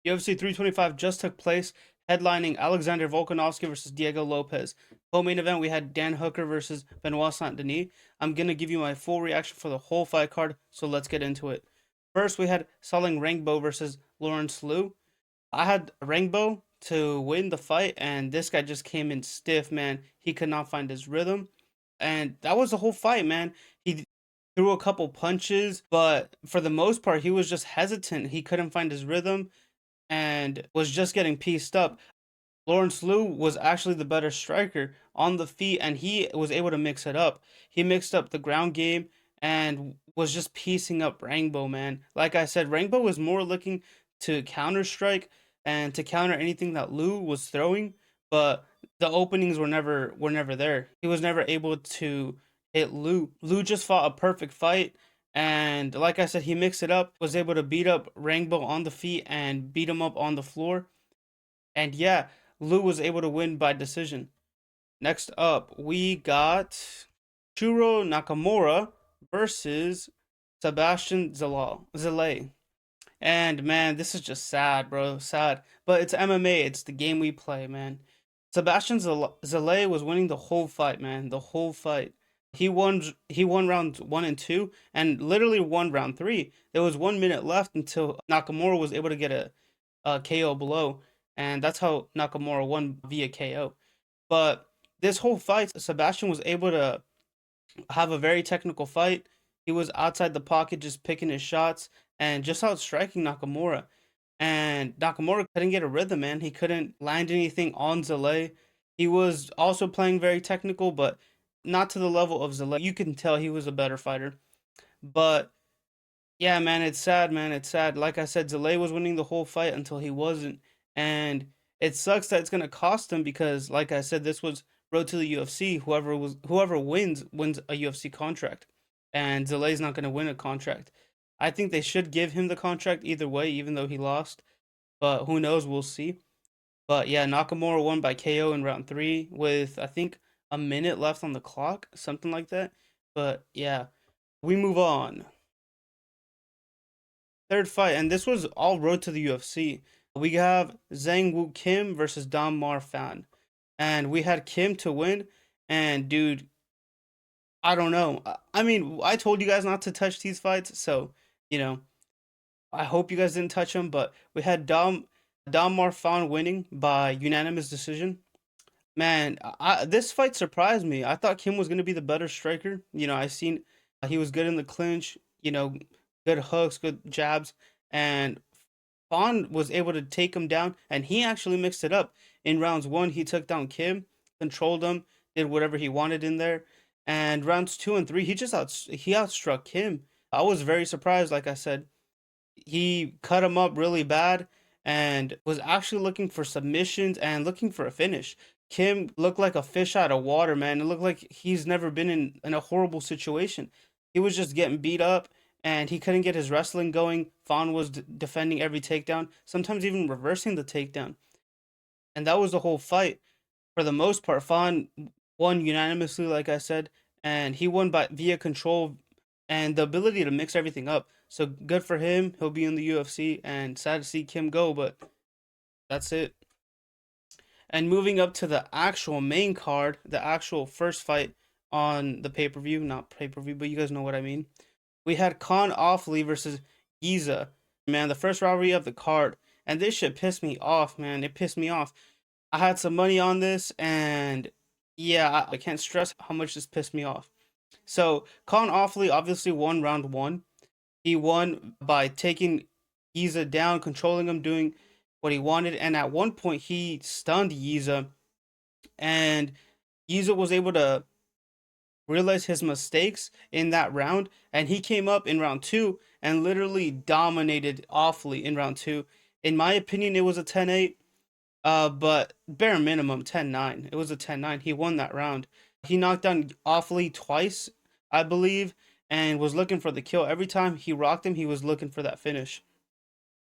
UFC 325 just took place, headlining Alexander Volkanovski versus Diego Lopes. Co-main event, we had Dan Hooker versus Benoit Saint-Denis. I'm going to give you my full reaction for the whole fight card, so let's get into it. First, we had Saling Rangbo versus Lawrence Liu. I had Rangbo to win the fight, and this guy just came in stiff, man. He could not find his rhythm, and that was the whole fight, man. He threw a couple punches, but for the most part, he was just hesitant. He couldn't find his rhythm and was just getting pieced up. Lawrence Liu was actually the better striker on the feet, and he was able to mix it up. He mixed up the ground game and was just piecing up Rangbo, man. Like I said, Rangbo was more looking to counter strike and to counter anything that Liu was throwing, but the openings were never there. He was never able to hit Liu. Liu just fought a perfect fight. And like I said, he mixed it up, was able to beat up Rangbo on the feet and beat him up on the floor. And yeah, Liu was able to win by decision. Next up, we got Shuro Nakamura versus Sebastian Zalay. And man, this is just sad, bro. Sad. But it's MMA. It's the game we play, man. Sebastian Zalay was winning the whole fight, man. The whole fight. He won rounds 1 and 2 and literally won round 3. There was 1 minute left until Nakamura was able to get a KO below. And that's how Nakamura won via KO. But this whole fight, Sebastian was able to have a very technical fight. He was outside the pocket, just picking his shots and just out striking Nakamura. And Nakamura couldn't get a rhythm, man. He couldn't land anything on Zalay. He was also playing very technical, but not to the level of Zalay. You can tell he was a better fighter. But yeah, man, it's sad, man. It's sad. Like I said, Zalay was winning the whole fight until he wasn't. And it sucks that it's gonna cost him because, like I said, this was road to the UFC. Whoever wins a UFC contract, and Zalay's not gonna win a contract. I think they should give him the contract either way, even though he lost. But who knows? We'll see. But yeah, Nakamura won by KO in round 3 with I think a minute left on the clock, something like that. But yeah, we move on. Third fight, and this was all road to the UFC. We have Zhang Woo Kim versus Dam Mar Fan, and we had Kim to win. And dude, I don't know. I mean, I told you guys not to touch these fights, so you know, I hope you guys didn't touch them. But we had Dam Mar Fan winning by unanimous decision. Man, this fight surprised me. I thought Kim was gonna be the better striker. I seen he was good in the clinch. Good hooks, good jabs, and Fawn was able to take him down, and he actually mixed it up. In rounds 1, he took down Kim, controlled him, did whatever he wanted in there, and rounds 2 and 3, he outstruck Kim. I was very surprised. Like I said, he cut him up really bad and was actually looking for submissions and looking for a finish. Kim looked like a fish out of water, man. It looked like he's never been in a horrible situation. He was just getting beat up and he couldn't get his wrestling going. Fawn was defending every takedown, sometimes even reversing the takedown. And that was the whole fight. For the most part, Fawn won unanimously, like I said, and he won by via control and the ability to mix everything up. So good for him. He'll be in the UFC, and sad to see Kim go, but that's it. And moving up to the actual main card, the actual first fight on the pay-per-view, not pay-per-view, but you guys know what I mean. We had Khan Offley versus Giza. Man, the first rivalry of the card. And this shit pissed me off, man. It pissed me off. I had some money on this, and yeah, I can't stress how much this pissed me off. So, Khan Offley obviously won round 1. He won by taking Giza down, controlling him, doing what he wanted. And at one point, he stunned Giza, and Giza was able to realize his mistakes in that round, and he came up in round 2 and literally dominated Offley in round 2. In my opinion, it was a 10-8, but bare minimum 10-9. It was a 10-9. He won that round. He knocked down Offley twice, I believe, and was looking for the kill. Every time he rocked him, he was looking for that finish.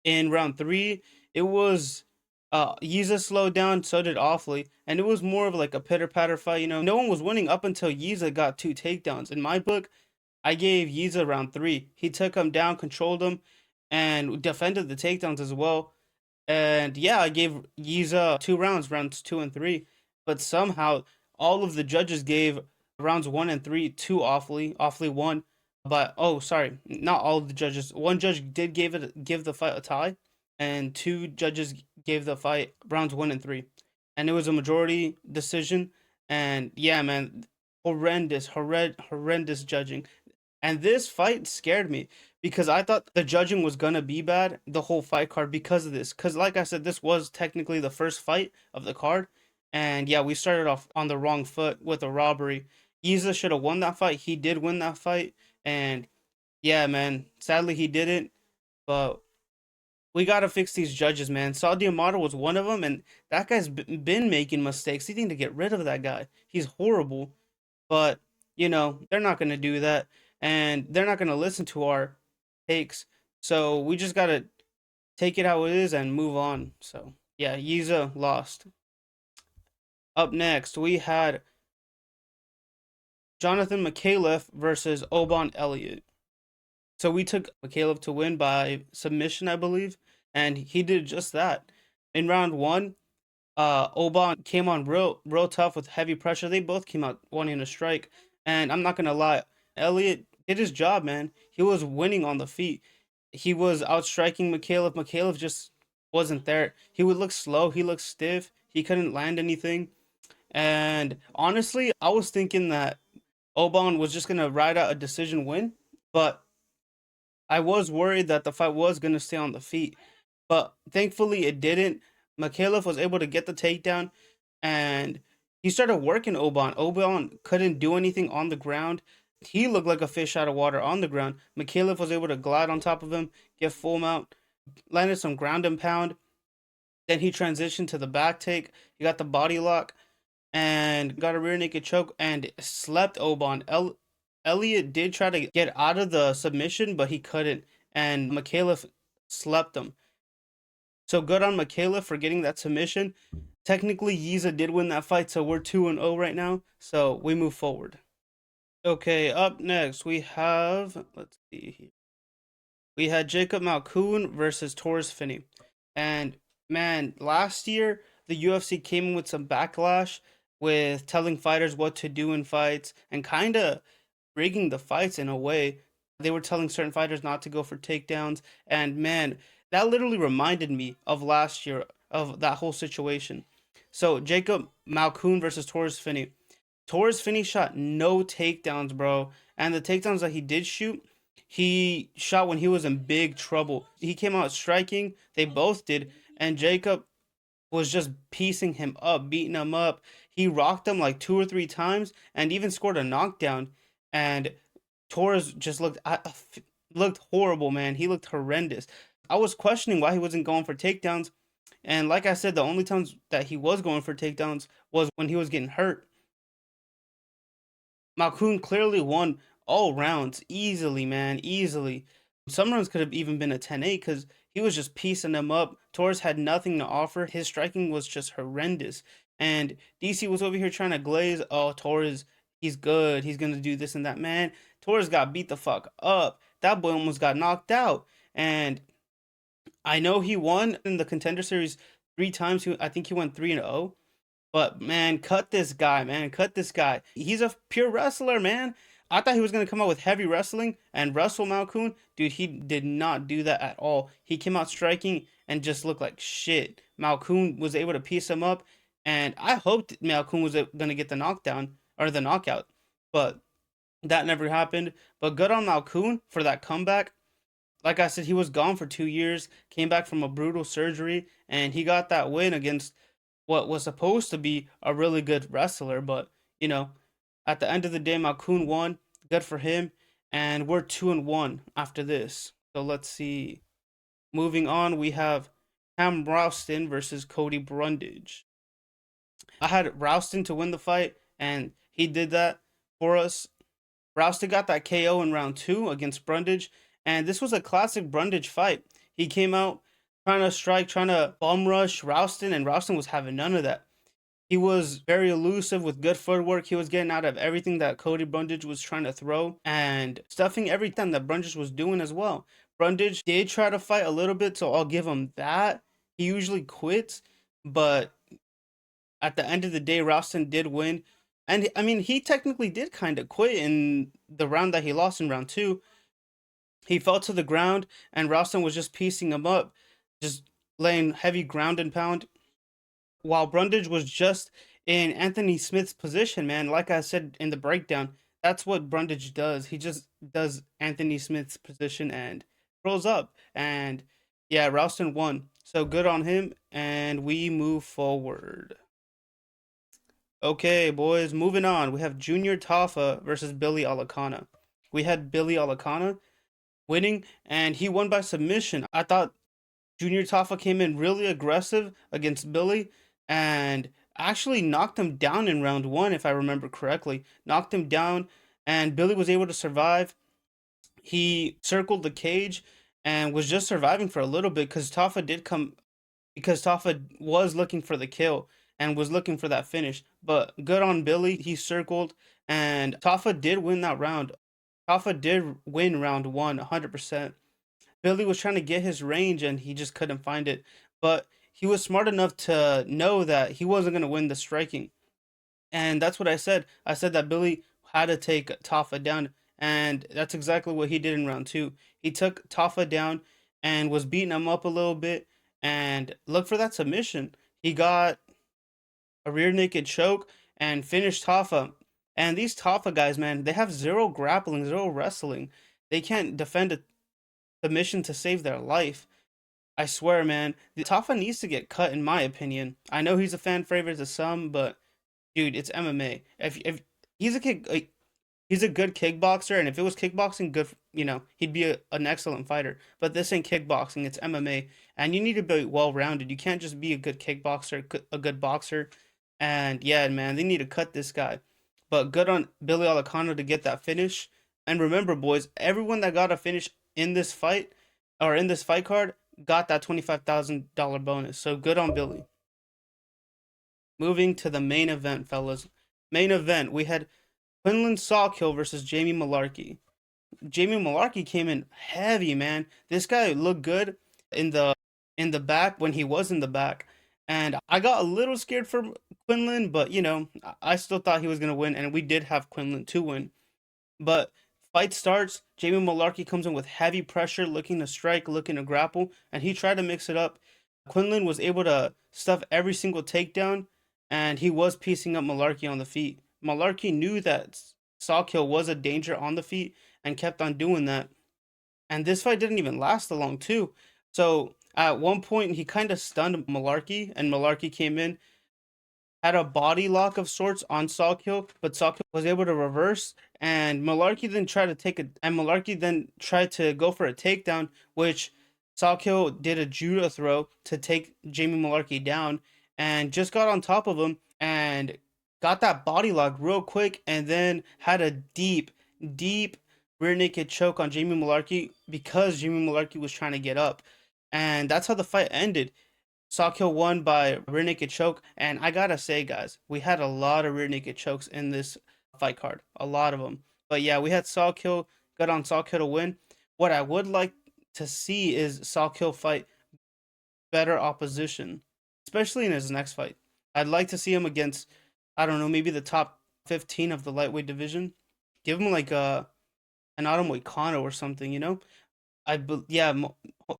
In round 3, it was Yiza slowed down, so did Offley, and it was more of like a pitter-patter fight. No one was winning up until Yiza got 2 takedowns. In my book, I gave Yiza round 3. He took him down, controlled him, and defended the takedowns as well. And yeah, I gave Yiza 2 rounds, rounds 2 and 3, but somehow all of the judges gave rounds 1 and 3 too awfully won. But oh, sorry, not all of the judges. One judge did give the fight a tie, and two judges gave the fight rounds 1 and 3, and it was a majority decision. And yeah, man, horrendous judging. And this fight scared me because I thought the judging was gonna be bad the whole fight card because of this. Because like I said, this was technically the first fight of the card, and yeah, we started off on the wrong foot with a robbery. Isa should have won that fight. He did win that fight, and yeah, man. Sadly, he didn't. But we gotta fix these judges, man. Saudi Amato was one of them, and that guy's been making mistakes. You need to get rid of that guy. He's horrible. But, they're not going to do that. And they're not going to listen to our takes. So we just got to take it how it is and move on. So, yeah, Yiza lost. Up next, we had Jonathan Mikhailov versus Oban Elliott. So we took Mikhailov to win by submission, I believe. And he did just that. In round one, Oban came on real tough with heavy pressure. They both came out wanting to strike, and I'm not gonna lie, Elliot did his job, man. He was winning on the feet. He was outstriking Mikhailov. Mikhailov just wasn't there. He would look slow. He looked stiff. He couldn't land anything. And honestly, I was thinking that Oban was just gonna ride out a decision win, but I was worried that the fight was gonna stay on the feet. But thankfully, it didn't. Mikhailov was able to get the takedown, and he started working Oban. Oban couldn't do anything on the ground. He looked like a fish out of water on the ground. Mikhailov was able to glide on top of him, get full mount, landed some ground and pound. Then he transitioned to the back take. He got the body lock and got a rear naked choke and slept Oban. Elliot did try to get out of the submission, but he couldn't, and Mikhailov slept him. So good on Mikhailov for getting that submission. Technically, Yiza did win that fight, so we're 2-0 right now. So we move forward. Okay, up next we have, let's see here. We had Jacob Malkoun versus Taurus Finney. And man, last year the UFC came in with some backlash with telling fighters what to do in fights and kind of rigging the fights in a way. They were telling certain fighters not to go for takedowns, and man, that literally reminded me of last year of that whole situation. So Jacob Malkoun versus Taurus Finney. Taurus Finney shot no takedowns, bro, and the takedowns that he did shoot, he shot when he was in big trouble. He came out striking. They both did, and Jacob was just piecing him up, beating him up. He rocked him like 2 or 3 times, and even scored a knockdown. And Torres just looked horrible, man. He looked horrendous. I was questioning why he wasn't going for takedowns, and like I said, the only times that he was going for takedowns was when he was getting hurt. Malkoun clearly won all rounds easily, man, easily. Some rounds could have even been a 10-8 because he was just piecing them up. Torres had nothing to offer. His striking was just horrendous. And DC was over here trying to glaze, oh, Torres, he's good. He's going to do this and that. Man, Torres got beat the fuck up. That boy almost got knocked out. And I know he won in the Contender Series 3 times. I think he went 3-0. But man, cut this guy, man. Cut this guy. He's a pure wrestler, man. I thought he was gonna come out with heavy wrestling and wrestle Malkoun. Dude, he did not do that at all. He came out striking and just looked like shit. Malkoun was able to piece him up, and I hoped Malkoun was gonna get the knockdown or the knockout, but that never happened. But good on Malkoun for that comeback. Like I said, he was gone for 2 years, came back from a brutal surgery, and he got that win against what was supposed to be a really good wrestler. But, you know, at the end of the day, Malkoun won. Good for him. And we're 2-1 after this. So let's see. Moving on, we have Cam Rouston versus Cody Brundage. I had Rouston to win the fight, and he did that for us. Rouston got that KO in round 2 against Brundage, and this was a classic Brundage fight. He came out trying to strike, trying to bum rush Rouston, and Rouston was having none of that. He was very elusive with good footwork. He was getting out of everything that Cody Brundage was trying to throw and stuffing everything that Brundage was doing as well. Brundage did try to fight a little bit, so I'll give him that. He usually quits, but at the end of the day, Ralston did win. And I mean, he technically did kind of quit in the round that he lost in round two. He fell to the ground, and Ralston was just piecing him up, just laying heavy ground and pound, while Brundage was just in Anthony Smith's position, man. Like I said in the breakdown, that's what Brundage does. He just does Anthony Smith's position and rolls up. And yeah, Ralston won. So good on him. And we move forward. Okay, boys, moving on. We have Junior Tafa versus Billy Alakana. We had Billy Alakana winning, and he won by submission. I thought Junior Tafa came in really aggressive against Billy and actually knocked him down in round one, if I remember correctly. Knocked him down, and Billy was able to survive. He circled the cage and was just surviving for a little bit because Tafa was looking for the kill and was looking for that finish. But good on Billy. He circled, and Tafa did win that round. Tafa did win round one, 100%. Billy was trying to get his range and he just couldn't find it. But he was smart enough to know that he wasn't going to win the striking. And that's what I said. I said that Billy had to take Tafa down. And that's exactly what he did in round two. He took Tafa down and was beating him up a little bit. And look for that submission. He got a rear naked choke and finished Tafa. And these Tafa guys, man, they have zero grappling, zero wrestling. They can't defend a submission to save their life. I swear, man, the Tafa needs to get cut, in my opinion. I know he's a fan favorite to some, but dude, it's MMA. If he's a kick, like, he's a good kickboxer, and if it was kickboxing, good, he'd be an excellent fighter. But this ain't kickboxing; it's MMA, and you need to be well rounded. You can't just be a good kickboxer, a good boxer. And yeah, man, they need to cut this guy. But good on Billy Alacano to get that finish. And remember, boys, everyone that got a finish in this fight or in this fight card got that $25,000 bonus. So good on Billy. Moving to the main event, fellas. Main event, we had Quinlan Sawkill versus Jamie Malarkey. Jamie Malarkey came in heavy, man. This guy looked good in the back when he was in the back. And I got a little scared for Quinlan, but I still thought he was gonna win, and we did have Quinlan to win. But fight starts, Jamie Malarkey comes in with heavy pressure, looking to strike, looking to grapple, and he tried to mix it up. Quinlan was able to stuff every single takedown, and he was piecing up Malarkey on the feet. Malarkey knew that Sawkill was a danger on the feet and kept on doing that. And this fight didn't even last long, too. So at one point, he kind of stunned Malarkey, and Malarkey came in, had a body lock of sorts on Sawkill, but Sawkill was able to reverse, and Malarkey then tried to go for a takedown, which Sawkill did a judo throw to take Jamie Malarkey down, and just got on top of him and got that body lock real quick, and then had a deep, deep rear naked choke on Jamie Malarkey because Jamie Malarkey was trying to get up, and that's how the fight ended. Sawkill won by rear naked choke, and I gotta say, guys, we had a lot of rear naked chokes in this fight card, a lot of them. But yeah, we had Sawkill, good on Sawkill to win. What I would like to see is Sawkill fight better opposition, especially in his next fight. I'd like to see him against, I don't know, maybe the top 15 of the lightweight division. Give him like an Autumn Moicano or something, yeah,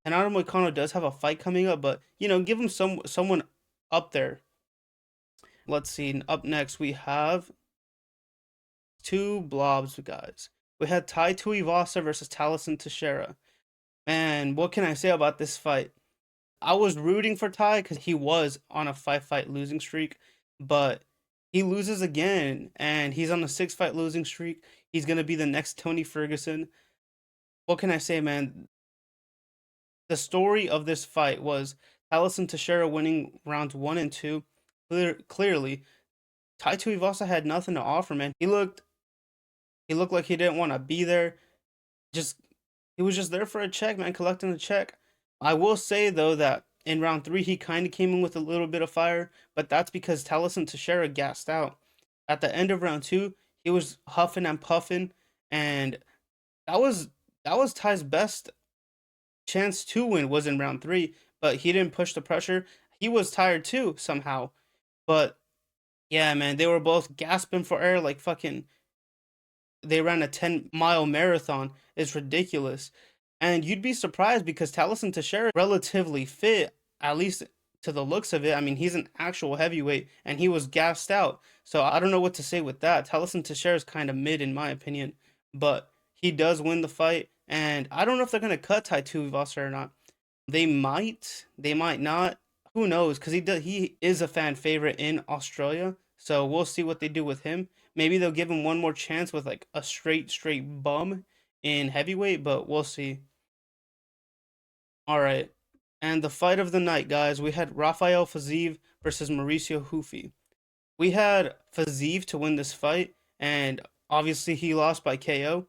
Renato Moicano does have a fight coming up, but give him someone up there. Let's see. Up next, we have two blobs, guys. We had Tai Tuivasa versus Taliesin Teixeira. Man, what can I say about this fight? I was rooting for Tai because he was on a 5-fight losing streak, but he loses again, and he's on a 6-fight losing streak. He's gonna be the next Tony Ferguson. What can I say, man? The story of this fight was Taliesin Teixeira winning rounds 1 and 2. Clearly, Tai Tuivasa had nothing to offer, man. He looked like he didn't want to be there. Just he was just there for a check, man, collecting a check. I will say though that in round 3 he kind of came in with a little bit of fire, but that's because Taliesin Teixeira gassed out. At the end of round 2, he was huffing and puffing, and that was Ty's best chance to win was in round 3, but he didn't push the pressure. He was tired too somehow. But yeah, man, they were both gasping for air like fucking they ran a 10-mile marathon. It's ridiculous. And you'd be surprised because Taliesin Teixeira is relatively fit, at least to the looks of it. I mean, he's an actual heavyweight and he was gassed out. So I don't know what to say with that. Taliesin Teixeira is kind of mid in my opinion, but he does win the fight. And I don't know if they're gonna cut Tai Tuivasa or not. They might not. Who knows? Because he is a fan favorite in Australia. So we'll see what they do with him. Maybe they'll give him one more chance with like a straight bum in heavyweight, but we'll see. All right. And the fight of the night, guys, we had Rafael Fiziev versus Mauricioruffy. We had Fiziev to win this fight, and obviously he lost by KO.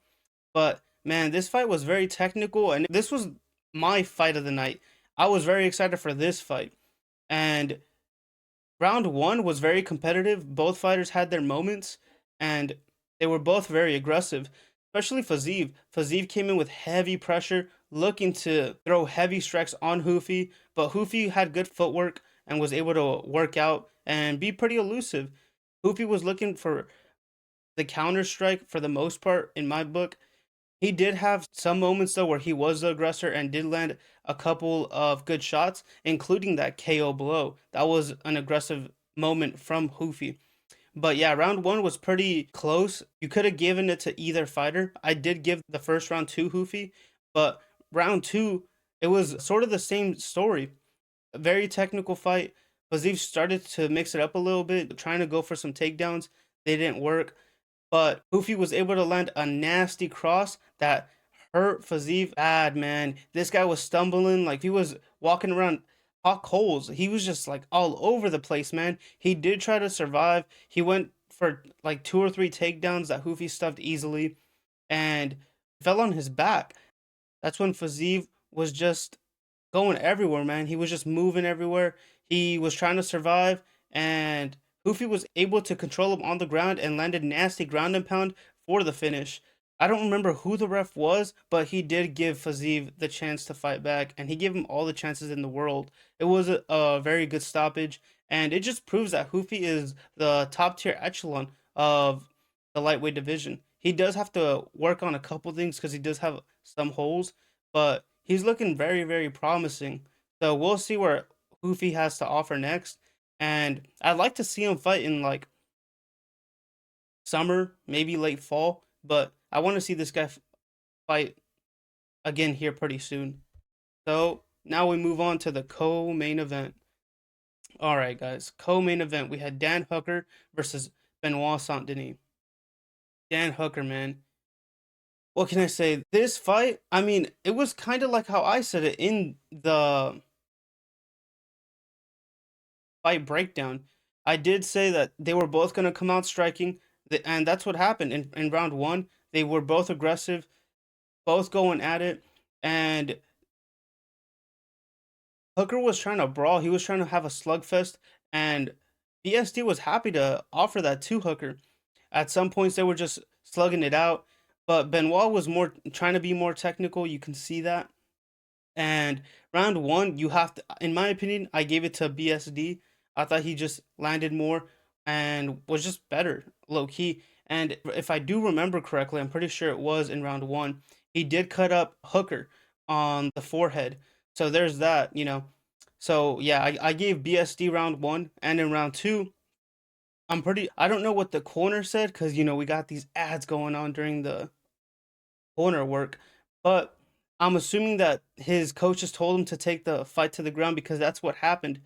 But man, this fight was very technical, and this was my fight of the night. I was very excited for this fight. And round one was very competitive. Both fighters had their moments, and they were both very aggressive. Especially Fiziev. Fiziev came in with heavy pressure, looking to throw heavy strikes on Hoofy, but Hoofy had good footwork and was able to work out and be pretty elusive. Hoofy was looking for the counter strike for the most part in my book. He did have some moments though where he was the aggressor and did land a couple of good shots, including that KO blow. That was an aggressive moment from Hoofy. But yeah, round one was pretty close. You could have given it to either fighter. I did give the first round to Hoofy, but round two, it was sort of the same story. A very technical fight. Fiziev started to mix it up a little bit, trying to go for some takedowns. They didn't work. But Hoofy was able to land a nasty cross that hurt Fiziev bad, man. This guy was stumbling like he was walking around hot coals. He was just like all over the place, man. He did try to survive. He went for like 2 or 3 takedowns that Hoofy stuffed easily and fell on his back. That's when Fiziev was just going everywhere, man. He was just moving everywhere. He was trying to survive, and Hoofy was able to control him on the ground and landed nasty ground and pound for the finish. I don't remember who the ref was, but he did give Fiziev the chance to fight back, and he gave him all the chances in the world. It was a very good stoppage, and it just proves that Hoofy is the top tier echelon of the lightweight division. He does have to work on a couple things because he does have some holes, but he's looking very, very promising. So we'll see where Hoofy has to offer next. And I'd like to see him fight in like summer, maybe late fall, but I want to see this guy fight again here pretty soon. So now we move on to the co-main event. All right, guys, co-main event. We had Dan Hooker versus Benoit Saint Denis. Dan Hooker, man. What can I say? This fight, I mean, it was kind of like how I said it in the fight breakdown. I did say that they were both going to come out striking, and that's what happened in round one. They were both aggressive, both going at it, and Hooker was trying to brawl. He was trying to have a slugfest, and BSD was happy to offer that to Hooker. At some points, they were just slugging it out, but Benoit was more trying to be more technical. You can see that. And round one, you have to, in my opinion, I gave it to BSD. I thought he just landed more and was just better, low key. And if I do remember correctly, I'm pretty sure it was in round one, he did cut up Hooker on the forehead. So there's that, you know. So yeah, I gave BSD round one, and in round two, I don't know what the corner said because, you know, we got these ads going on during the corner work, but I'm assuming that his coaches told him to take the fight to the ground because that's what happened.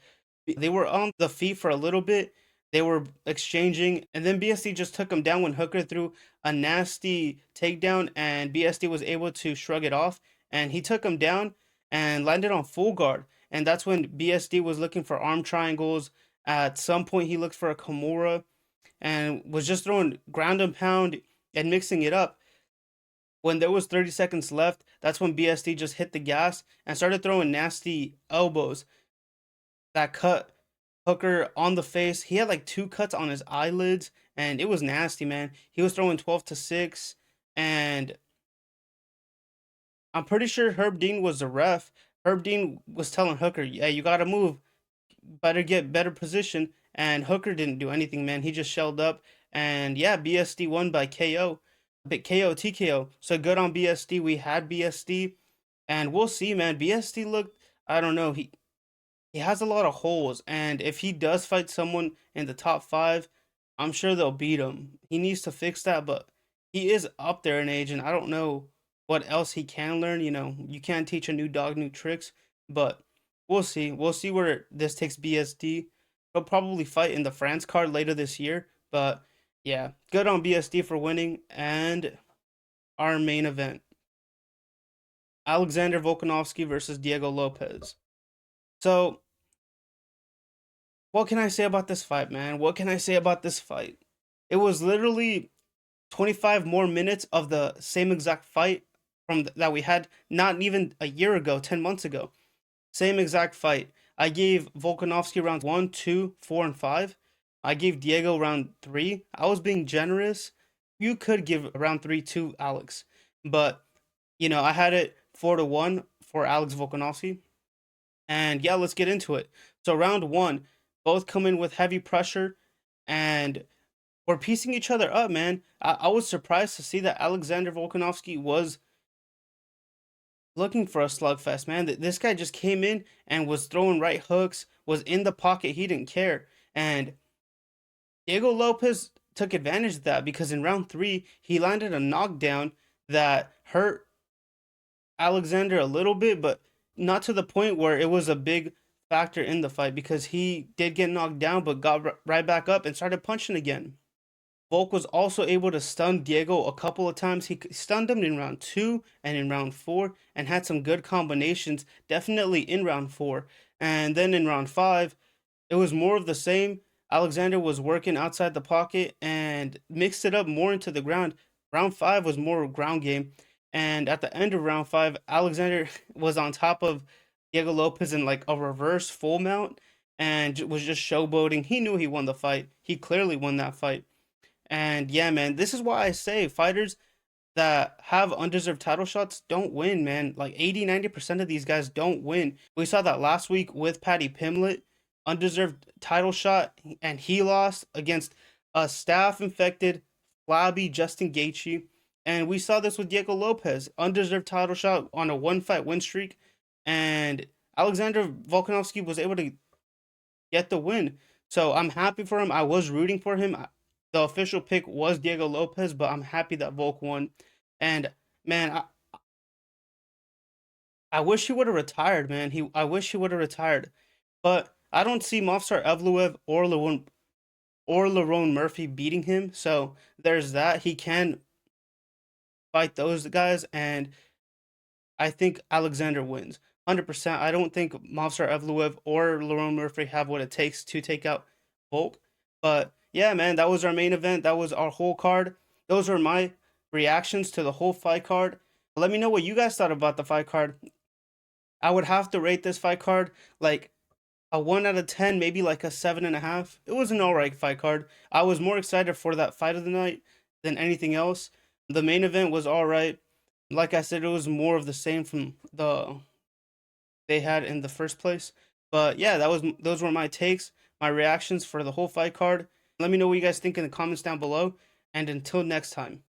They were on the feet for a little bit. They were exchanging, and then BSD just took him down when Hooker threw a nasty takedown, and BSD was able to shrug it off, and he took him down and landed on full guard. And that's when BSD was looking for arm triangles. At some point, he looked for a Kimura and was just throwing ground and pound and mixing it up. When there was 30 seconds left, that's when BSD just hit the gas and started throwing nasty elbows that cut Hooker on the face. He had like 2 cuts on his eyelids, and it was nasty, man. He was throwing 12-6, and I'm pretty sure Herb Dean was the ref, Herb Dean was telling Hooker, "Yeah, you gotta move, better get better position." And Hooker didn't do anything, man. He just shelled up, and yeah, BSD won by KO, but KO TKO. So good on BSD. We had BSD, and we'll see, man. BSD looked, I don't know, he has a lot of holes, and if he does fight someone in the top five, I'm sure they'll beat him. He needs to fix that, but he is up there in age, and I don't know what else he can learn. You know, you can't teach a new dog new tricks, but we'll see. We'll see where this takes BSD. He'll probably fight in the France card later this year, but yeah, good on BSD for winning. And our main event, Alexander Volkanovski versus Diego Lopes. So what can I say about this fight, man? What can I say about this fight? It was literally 25 more minutes of the same exact fight that we had not even a year ago, 10 months ago. Same exact fight. I gave Volkanovski rounds 1, 2, 4, and 5. I gave Diego round 3. I was being generous. You could give round 3 to Alex, but I had it 4-1 for Alex Volkanovski. And yeah, let's get into it. So round 1, both come in with heavy pressure, and we're piecing each other up, man. I was surprised to see that Alexander Volkanovski was looking for a slugfest, man. This guy just came in and was throwing right hooks, was in the pocket, he didn't care. And Diego Lopes took advantage of that because in round 3, he landed a knockdown that hurt Alexander a little bit, but not to the point where it was a big factor in the fight because he did get knocked down but got right back up and started punching again. Volk was also able to stun Diego a couple of times. He stunned him in round 2 and in round 4 and had some good combinations, definitely in round 4. And then in round 5, it was more of the same. Alexander was working outside the pocket and mixed it up more into the ground. Round 5 was more ground game. And at the end of round 5, Alexander was on top of Diego Lopes in like a reverse full mount and was just showboating. He knew he won the fight. He clearly won that fight. And yeah, man, this is why I say fighters that have undeserved title shots don't win, man. Like 80-90% of these guys don't win. We saw that last week with Paddy Pimblett, undeserved title shot, and he lost against a staph infected, flabby Justin Gaethje. And we saw this with Diego Lopes, undeserved title shot on a one fight win streak. And Alexander Volkanovski was able to get the win. So I'm happy for him. I was rooting for him. The official pick was Diego Lopes, but I'm happy that Volk won. And man, I wish he would have retired, man. I wish he would have retired. But I don't see Movsar Evloev or Lerone Murphy beating him. So there's that. He can fight those guys, and I think Alexander wins. 100%. I don't think Movsar Evloev or Lerone Murphy have what it takes to take out Volk. But yeah, man, that was our main event. That was our whole card. Those were my reactions to the whole fight card. Let me know what you guys thought about the fight card. I would have to rate this fight card like a 1 out of 10, maybe like a 7.5. It was an alright fight card. I was more excited for that fight of the night than anything else. The main event was alright. Like I said, it was more of the same from they had in the first place. But yeah, those were my takes, my reactions for the whole fight card. Let me know what you guys think in the comments down below. And until next time.